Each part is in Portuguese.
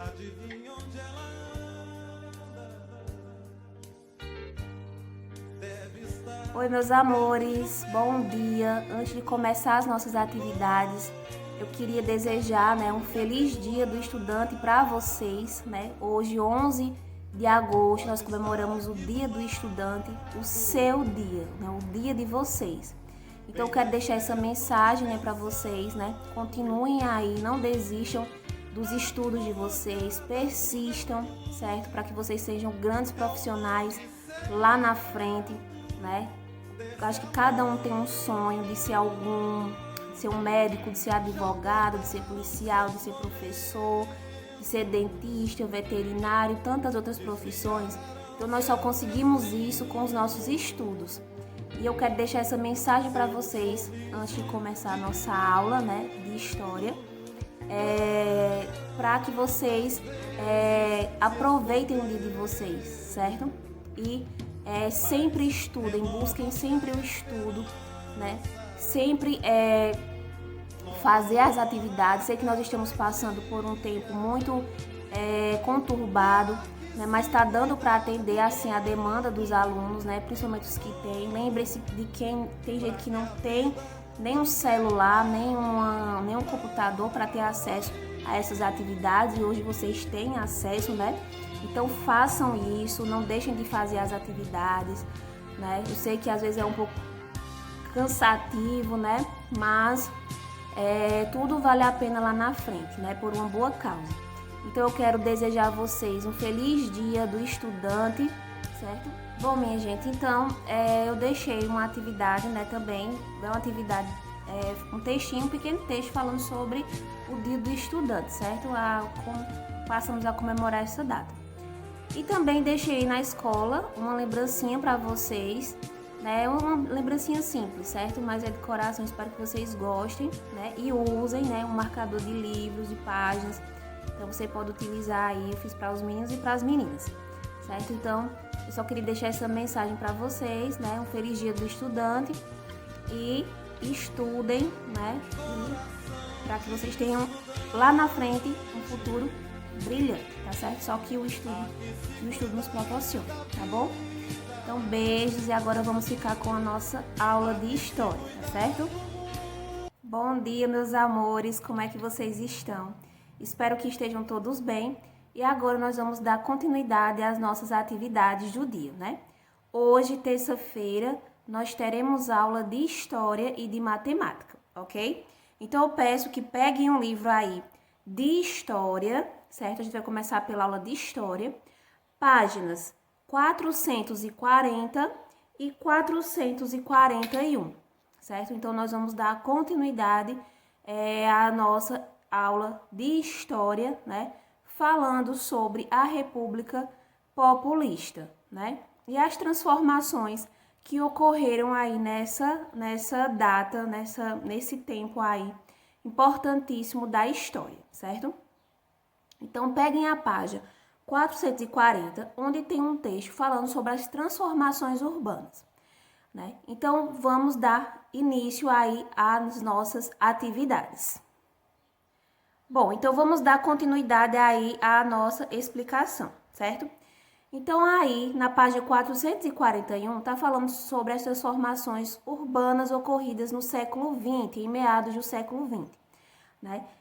Adivinha onde ela anda? Deve estar. Oi, meus amores, bom dia. Antes de começar as nossas atividades, eu queria desejar, um feliz dia do estudante para vocês, Hoje, 11 de agosto, nós comemoramos o Dia do Estudante, o seu dia, O dia de vocês. Então, eu quero deixar essa mensagem, para vocês, Continuem aí, não desistam dos estudos de vocês, persistam, certo? Para que vocês sejam grandes profissionais lá na frente, Eu acho que cada um tem um sonho de ser de ser um médico, de ser advogado, de ser policial, de ser professor, de ser dentista, veterinário, tantas outras profissões. Então nós só conseguimos isso com os nossos estudos. E eu quero deixar essa mensagem para vocês antes de começar a nossa aula, de história, para que vocês aproveitem o dia de vocês, certo? E sempre estudem, busquem sempre o estudo, Sempre fazer as atividades. Sei que nós estamos passando por um tempo muito conturbado, mas está dando para atender assim a demanda dos alunos, principalmente os que têm. Lembre-se de quem tem gente que não tem nem um celular, nem um computador para ter acesso a essas atividades, e hoje vocês têm acesso, Então façam isso, não deixem de fazer as atividades, Eu sei que às vezes é um pouco cansativo, Mas tudo vale a pena lá na frente, Por uma boa causa. Então eu quero desejar a vocês um feliz dia do estudante, certo? Bom, minha gente, então eu deixei uma atividade, também, é uma atividade, um textinho, um pequeno texto falando sobre o dia do estudante, certo? Passamos a comemorar essa data. E também deixei na escola uma lembrancinha para vocês, uma lembrancinha simples, certo? Mas é de coração, espero que vocês gostem, E usem, um marcador de livros, de páginas. Então você pode utilizar aí, eu fiz para os meninos e para as meninas, certo? Então, eu só queria deixar essa mensagem para vocês, Um feliz dia do estudante e estudem, Para que vocês tenham lá na frente um futuro brilhante, tá certo? Só que o estudo nos proporciona, tá bom? Então, beijos, e agora vamos ficar com a nossa aula de história, tá certo? Bom dia, meus amores, como é que vocês estão? Espero que estejam todos bem. E agora nós vamos dar continuidade às nossas atividades do dia, Hoje, terça-feira, nós teremos aula de história e de matemática, ok? Então, eu peço que peguem um livro aí de história, certo? A gente vai começar pela aula de história, páginas 440 e 441, certo? Então, nós vamos dar continuidade à nossa aula de história, Falando sobre a República Populista, E as transformações que ocorreram aí nessa data, nesse tempo aí importantíssimo da história, certo? Então, peguem a página 440, onde tem um texto falando sobre as transformações urbanas, Então, vamos dar início aí às nossas atividades. Bom, então vamos dar continuidade aí à nossa explicação, certo? Então, aí, na página 441, está falando sobre as transformações urbanas ocorridas no século XX, em meados do século XX.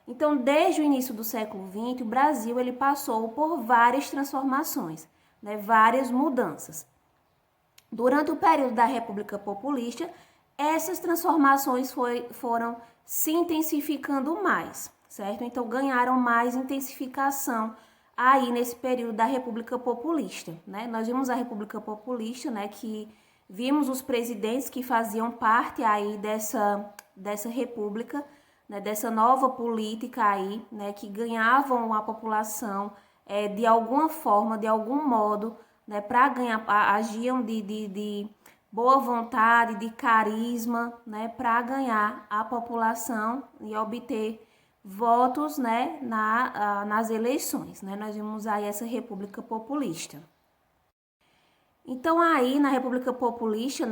Então, desde o início do século XX, o Brasil ele passou por várias transformações, várias mudanças. Durante o período da República Populista, essas transformações foram se intensificando mais, certo? Então, ganharam mais intensificação aí nesse período da República Populista, Nós vimos a República Populista, que vimos os presidentes que faziam parte aí dessa república, dessa nova política aí, que ganhavam a população de alguma forma, de algum modo, para ganhar, agiam de boa vontade, de carisma, para ganhar a população e obter votos, nas eleições, Nós vimos aí essa República Populista. Então, aí, na República Populista,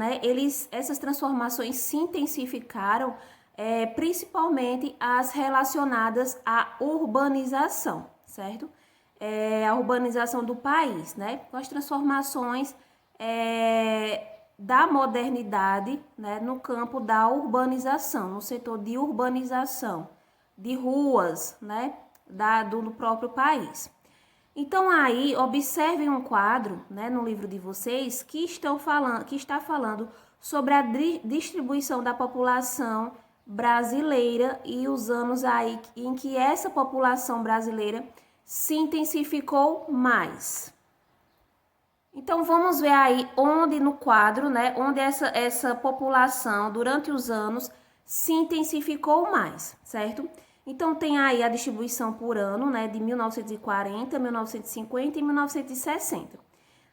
essas transformações se intensificaram, principalmente as relacionadas à urbanização, certo? a urbanização do país, né? Com as transformações da modernidade, né? No campo da urbanização, no setor de urbanização, de ruas, né? Do próprio país. Então aí observem um quadro, né, no livro de vocês que está falando sobre a distribuição da população brasileira e os anos aí em que essa população brasileira se intensificou mais. Então vamos ver aí onde no quadro, né, onde essa população durante os anos se intensificou mais, certo? Então tem aí a distribuição por ano, né, de 1940, 1950 e 1960.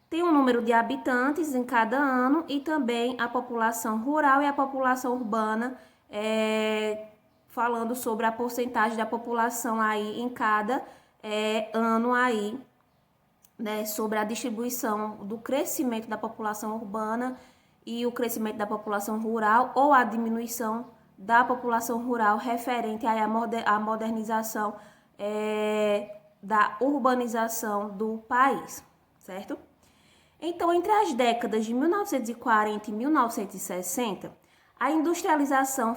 Tem um número de habitantes em cada ano e também a população rural e a população urbana, falando sobre a porcentagem da população aí em cada ano aí, né, sobre a distribuição do crescimento da população urbana e o crescimento da população rural ou a diminuição da população rural referente à modernização da urbanização do país, certo? Então, entre as décadas de 1940 e 1960, a industrialização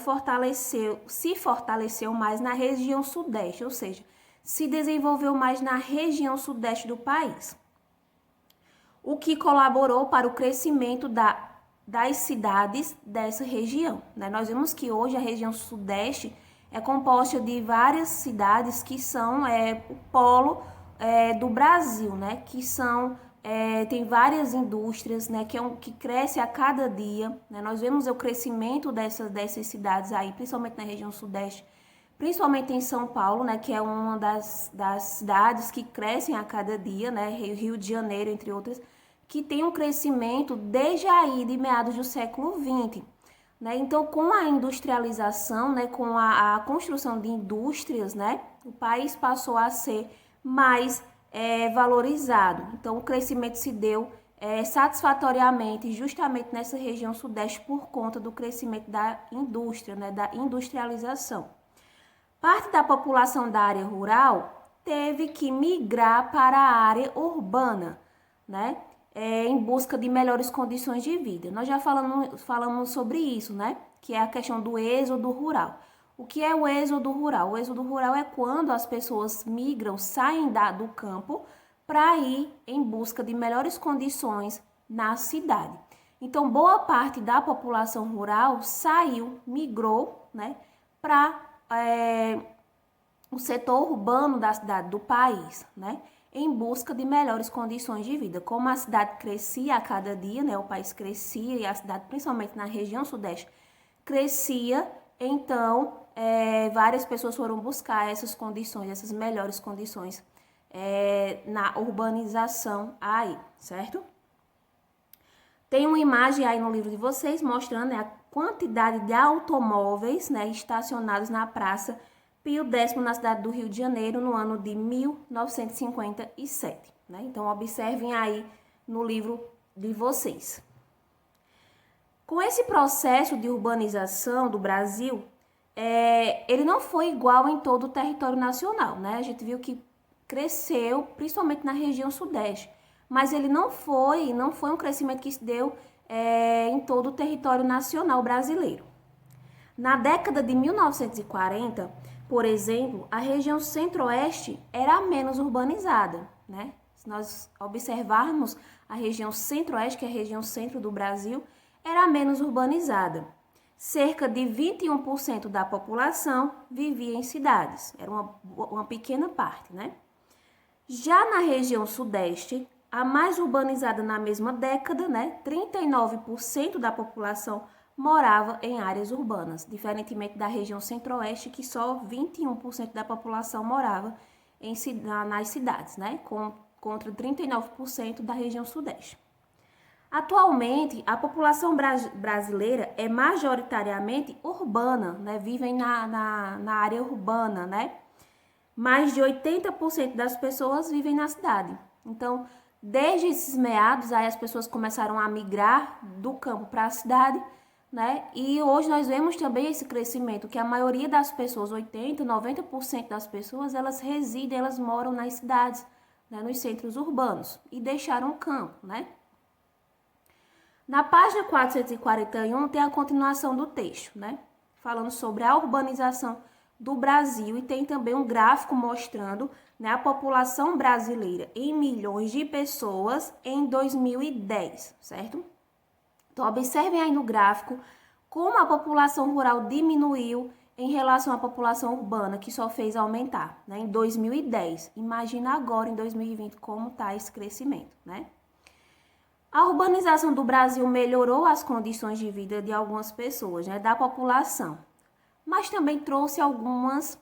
se fortaleceu mais na região sudeste, ou seja, se desenvolveu mais na região sudeste do país, o que colaborou para o crescimento das cidades dessa região, né? Nós vemos que hoje a região sudeste é composta de várias cidades que são o polo do Brasil, né? Que tem várias indústrias, né? Que cresce a cada dia, né? Nós vemos o crescimento dessas cidades aí, principalmente na região sudeste, principalmente em São Paulo, né? Que é uma das cidades que crescem a cada dia, né? Rio de Janeiro, entre outras, que tem um crescimento desde aí de meados do século XX, né? Então, com a industrialização, né, com a construção de indústrias, né, o país passou a ser mais valorizado. Então, o crescimento se deu satisfatoriamente justamente nessa região sudeste por conta do crescimento da indústria, né, da industrialização. Parte da população da área rural teve que migrar para a área urbana, né? Em busca de melhores condições de vida. Nós já falamos sobre isso, né? Que é a questão do êxodo rural. O que é o êxodo rural? O êxodo rural é quando as pessoas migram, saem do campo para ir em busca de melhores condições na cidade. Então, boa parte da população rural migrou, né, para o setor urbano da cidade, do país, né? Em busca de melhores condições de vida. Como a cidade crescia a cada dia, né, o país crescia e a cidade, principalmente na região sudeste, crescia, então várias pessoas foram buscar essas condições, essas melhores condições na urbanização aí, certo? Tem uma imagem aí no livro de vocês mostrando, né, a quantidade de automóveis, né, estacionados na Praça Pio X na cidade do Rio de Janeiro no ano de 1957. Né? Então, observem aí no livro de vocês. Com esse processo de urbanização do Brasil, ele não foi igual em todo o território nacional. Né? A gente viu que cresceu, principalmente na região sudeste, mas ele não foi um crescimento que se deu em todo o território nacional brasileiro. Na década de 1940, por exemplo, a região centro-oeste era a menos urbanizada, né? Se nós observarmos a região centro-oeste, que é a região centro do Brasil, era a menos urbanizada. Cerca de 21% da população vivia em cidades, era uma pequena parte, né? Já na região sudeste, a mais urbanizada na mesma década, né? 39% da população morava em áreas urbanas, diferentemente da região centro-oeste, que só 21% da população morava nas cidades, né? Contra 39% da região sudeste. Atualmente, a população brasileira é majoritariamente urbana, né? Vivem na área urbana, né? Mais de 80% das pessoas vivem na cidade. Então, desde esses meados, aí as pessoas começaram a migrar do campo para a cidade, né? E hoje nós vemos também esse crescimento, que a maioria das pessoas, 80%, 90% das pessoas, elas moram nas cidades, né, nos centros urbanos e deixaram o campo, né? Na página 441 tem a continuação do texto, né? Falando sobre a urbanização do Brasil e tem também um gráfico mostrando, né, a população brasileira em milhões de pessoas em 2010, certo? Então, observem aí no gráfico como a população rural diminuiu em relação à população urbana, que só fez aumentar, né, em 2010. Imagina agora, em 2020, como está esse crescimento, né? A urbanização do Brasil melhorou as condições de vida de algumas pessoas, né, da população, mas também trouxe alguns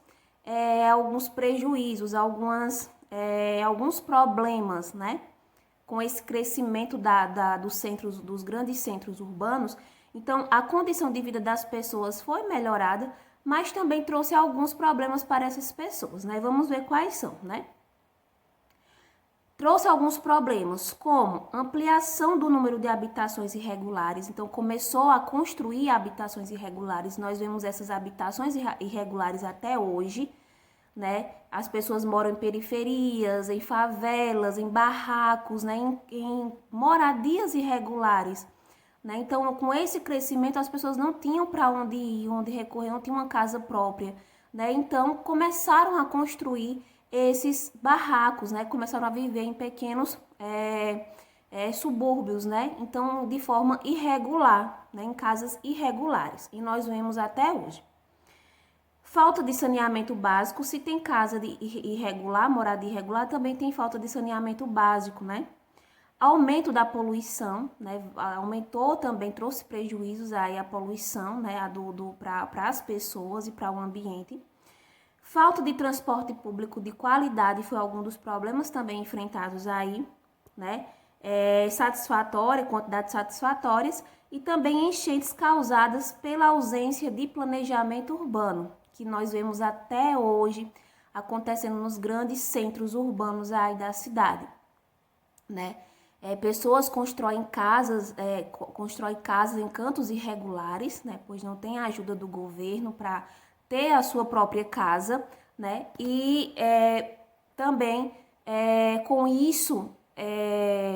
prejuízos, alguns problemas, né, com esse crescimento dos grandes centros urbanos. Então, a condição de vida das pessoas foi melhorada, mas também trouxe alguns problemas para essas pessoas, né? Vamos ver quais são, né? Trouxe alguns problemas, como ampliação do número de habitações irregulares. Então, começou a construir habitações irregulares. Nós vemos essas habitações irregulares até hoje, né? As pessoas moram em periferias, em favelas, em barracos, né? Em moradias irregulares, né? Então, com esse crescimento, as pessoas não tinham para onde ir, onde recorrer, não tinham uma casa própria, né? Então, começaram a construir esses barracos, né? Começaram a viver em pequenos subúrbios, né? Então, de forma irregular, né? Em casas irregulares. E nós vemos até hoje. Falta de saneamento básico. Se tem casa irregular, moradia irregular, também tem falta de saneamento básico, né? Aumento da poluição, né? Aumentou também, trouxe prejuízos aí a poluição, né? Para as pessoas e para o ambiente. Falta de transporte público de qualidade foi algum dos problemas também enfrentados aí, né? Quantidades satisfatórias e também enchentes causadas pela ausência de planejamento urbano, que nós vemos até hoje acontecendo nos grandes centros urbanos aí da cidade, né? Pessoas constroem casas em cantos irregulares, né? Pois não tem a ajuda do governo para ter a sua própria casa, né? E também com isso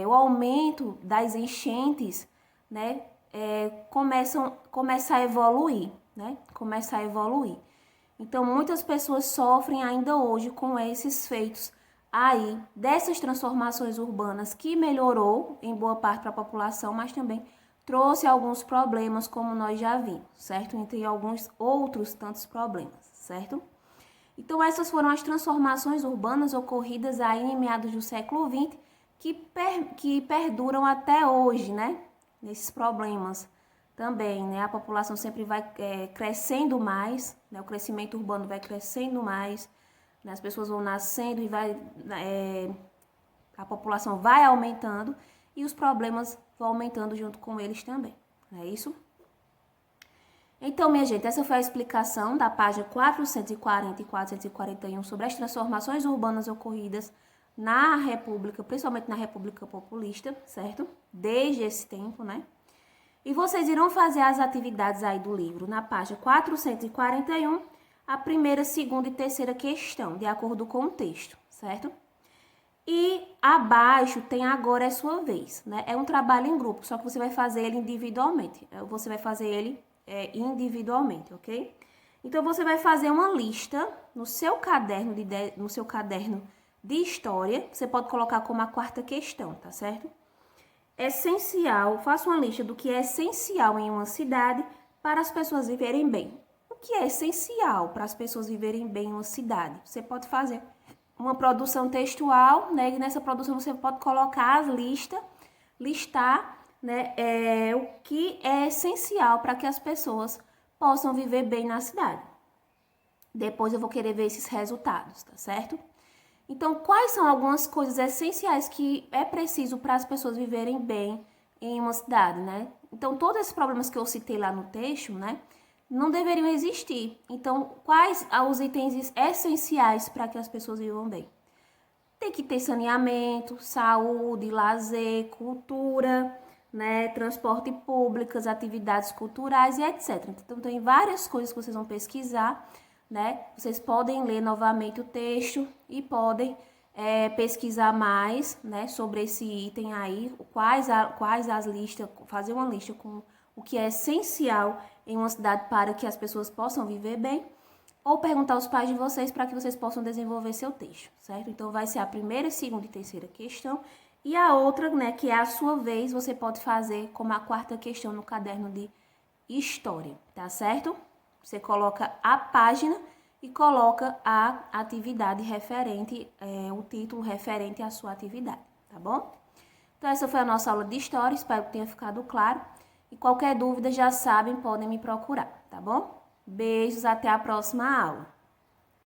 o aumento das enchentes, né? Começa a evoluir, né? Começa a evoluir. Então, muitas pessoas sofrem ainda hoje com esses feitos aí dessas transformações urbanas que melhorou em boa parte para a população, mas também trouxe alguns problemas, como nós já vimos, certo? Entre alguns outros tantos problemas, certo? Então, essas foram as transformações urbanas ocorridas aí em meados do século XX, que perduram até hoje, né? Nesses problemas também, né? A população sempre vai crescendo mais, né? O crescimento urbano vai crescendo mais, né? As pessoas vão nascendo e a população vai aumentando e os problemas vão aumentando junto com eles também, não é isso? Então, minha gente, essa foi a explicação da página 440 e 441 sobre as transformações urbanas ocorridas na República, principalmente na República Populista, certo? Desde esse tempo, né? E vocês irão fazer as atividades aí do livro na página 441, a primeira, segunda e terceira questão, de acordo com o texto, certo? E abaixo tem agora a sua vez, né? É um trabalho em grupo, só que você vai fazer ele individualmente. Você vai fazer ele individualmente, ok? Então, você vai fazer uma lista no seu caderno de história. Você pode colocar como a quarta questão, tá certo? Essencial, faça uma lista do que é essencial em uma cidade para as pessoas viverem bem. O que é essencial para as pessoas viverem bem em uma cidade? Você pode fazer uma produção textual, né? E nessa produção você pode colocar as listar, né? O que é essencial para que as pessoas possam viver bem na cidade. Depois eu vou querer ver esses resultados, tá certo? Então, quais são algumas coisas essenciais que é preciso para as pessoas viverem bem em uma cidade, né? Então, todos esses problemas que eu citei lá no texto, né, não deveriam existir. Então, quais os itens essenciais para que as pessoas vivam bem? Tem que ter saneamento, saúde, lazer, cultura, né, transporte público, atividades culturais e etc. Então, tem várias coisas que vocês vão pesquisar, né? Vocês podem ler novamente o texto e podem pesquisar mais, né, sobre esse item aí, quais as listas, fazer uma lista com o que é essencial em uma cidade para que as pessoas possam viver bem, ou perguntar aos pais de vocês para que vocês possam desenvolver seu texto, certo? Então, vai ser a primeira, segunda e terceira questão, e a outra, né, que é a sua vez, você pode fazer como a quarta questão no caderno de história, tá certo? Você coloca a página e coloca a atividade referente, o título referente à sua atividade, tá bom? Então, essa foi a nossa aula de história, espero que tenha ficado claro. E qualquer dúvida, já sabem, podem me procurar, tá bom? Beijos, até a próxima aula.